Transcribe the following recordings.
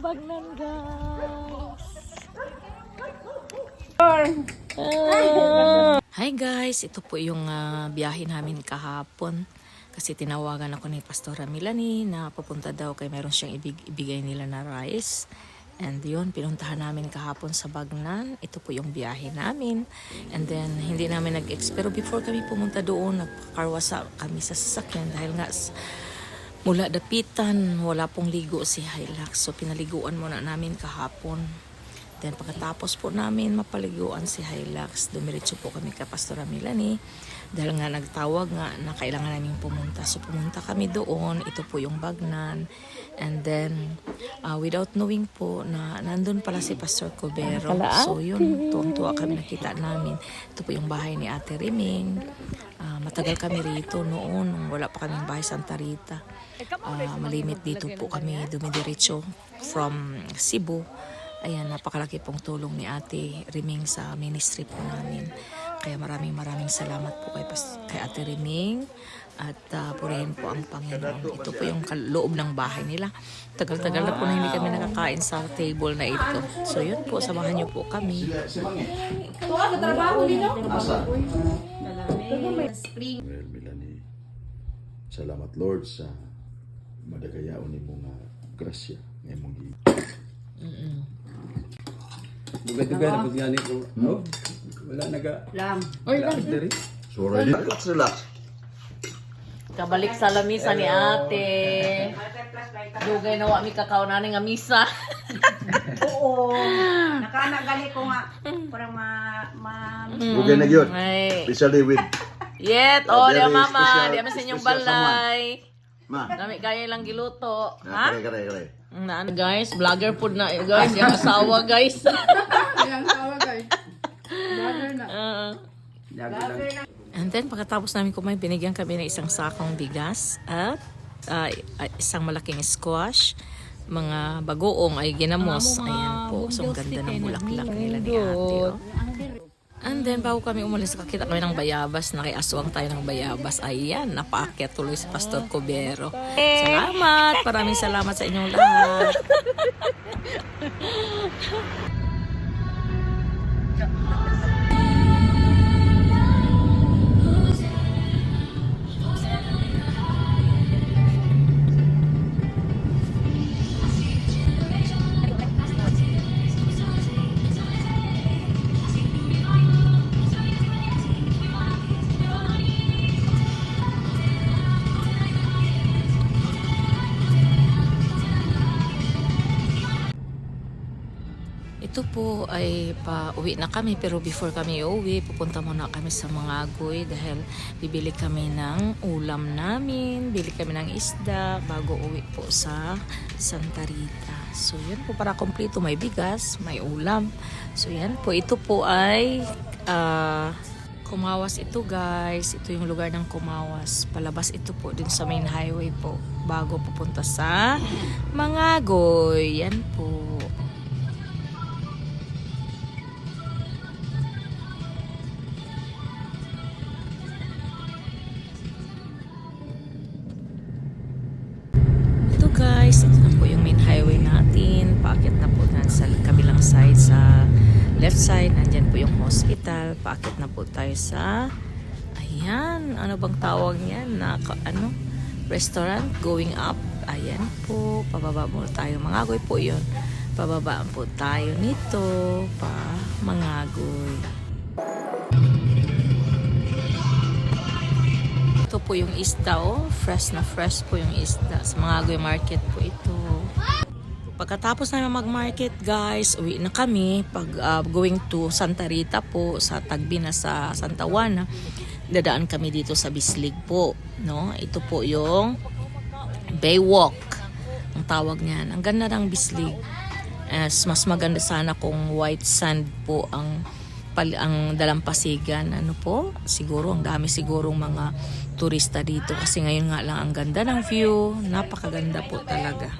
Bagnan guys. Hi guys, ito po yung biyahe namin kahapon. Kasi tinawagan ako ni Pastora Melanie na pupunta daw kay meron siyang ibigay nila na rice. And yun, pinuntahan namin kahapon sa Bagnan. Ito po yung biyahe namin. And then, hindi namin nag-expect. Pero before kami pumunta doon, nagpakarwasa kami sa sasakyan. Dahil nga, mula dapitan, wala pong ligo si Hilux. So, pinaliguan muna namin kahapon. Then, pagkatapos po namin mapaliguan si Hilux, dumiretso po kami kay Pastora Melanie. Dahil nga nagtawag nga na kailangan namin pumunta. So pumunta kami doon. Ito po yung Bagnan. And then, without knowing po na nandun pala si Pastor Cubero. So yun, tuwang-tuwa kami nakita namin. Ito po yung bahay ni Ate Riming. Matagal kami rito noon. Nung wala pa kaming bahay Santa Rita. Malimit dito po kami dumidiretso from Cebu. Ayan, napakalaki pong tulong ni Ate Riming sa ministry po namin. Kaya maraming salamat po kay Ate Riming at purihin po ang Panginoon. Ito po yung loob ng bahay nila. Tagal-tagal na po na hindi kami nakakain sa table na ito. So yun po, samahan niyo po kami. Well, Melanie, salamat Lord sa madagayaon ni mong grasya ng mong Duga-duga na pag gani ko. No? Wala naga. Lam. Wala diri. So ready? Relax. Kabalik sa lamisa ni Ate. Dugay na wa mi kakao na nga misa. Oo. Nakana gali ko nga. Parang Okay na yun. Especially with Yet, very di mama, special- di sa inyong special balay. ma. Dami kaya lang giluto. Ha? Kare. Guys, vlogger food na guys. Yung asawa guys. Ayan, tawa guys. Brother na. And then, pagkatapos namin kumain, binigyan kami ng isang sakong bigas at isang malaking squash. Mga bagoong ay ginamos. Ayan po. So, ang ganda ng bulaklak nila ni Ate. Oh. And then, bago kami umalis, kakita kami ng bayabas. Nakiaswang tayo ng bayabas. Ayan, napaakyat tuloy si Pastor Cubero. Salamat! Maraming salamat sa inyong lahat. Ito po ay pa-uwi na kami, pero before kami uwi, pupunta muna kami sa mga agoy dahil bibili kami ng ulam namin, bili kami ng isda bago uwi po sa Santa Rita. So yan po, para kompleto, may bigas, may ulam. So yan po, ito po ay Kumawas ito guys. Ito yung lugar ng Kumawas. Palabas ito po din sa main highway po bago pupunta sa Mangagoy. Yan po. Guys, ito na po yung main highway natin. Paakyat na po na sa kabilang side, sa left side. Nandyan po yung hospital. Paakyat na po tayo sa, ayan, ano bang tawag niyan? Restaurant going up. Ayan po, pababa mo tayo. Mangagoy po yun. Pababaan po tayo nito pa Mangagoy. Ito po yung isda, oh. Fresh na fresh po yung isda. Sa Mangagoy Market po ito. Pagkatapos namin mag-market, guys, uwi na kami. Pag going to Santa Rita po, sa Tagbi na sa Santa Juana, dadaan kami dito sa Bislig po. No? Ito po yung Baywalk. Ang tawag niyan. Ang ganda ng Bislig. Mas maganda sana kung white sand po ang dalampasigan. Ano po? Siguro, ang dami sigurong mga turista dito kasi ngayon nga lang ang ganda ng view. Napakaganda po talaga.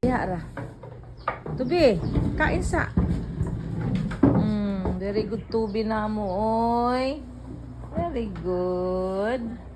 Diha ra. Tubi, kain sa. Very good tubi na mo, oy. Very good.